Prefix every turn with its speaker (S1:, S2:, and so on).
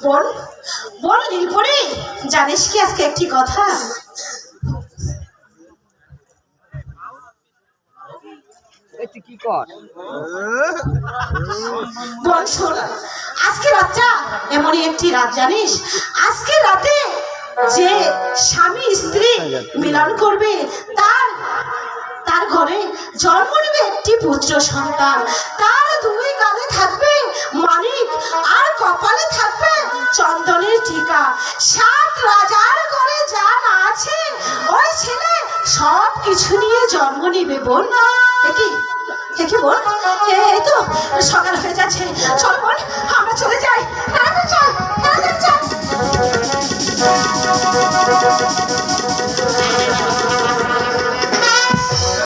S1: বোন বোন নীলপরি, জানিস কি আজকে একটি কথা?
S2: কি কর
S1: বোন শোন, আজকে রাতটা এমনই একটি রাত, জানিস আজকে রাতে যে স্বামী স্ত্রী মিলন করবে তার তার ঘরে জন্ম নেবে একটি পুত্র সন্তান। তার দুই গালে থাকবে মানিক আর কপালে থাকবে চন্দনের টিকা। 7 রাজার ঘরে যা না আছে ওই ছেলে সব কিছু নিয়ে জন্ম নিবে। বোন কি বোন, এই তো সকাল হয়ে যাচ্ছে, চল বোন আমরা চলে যাই, চল।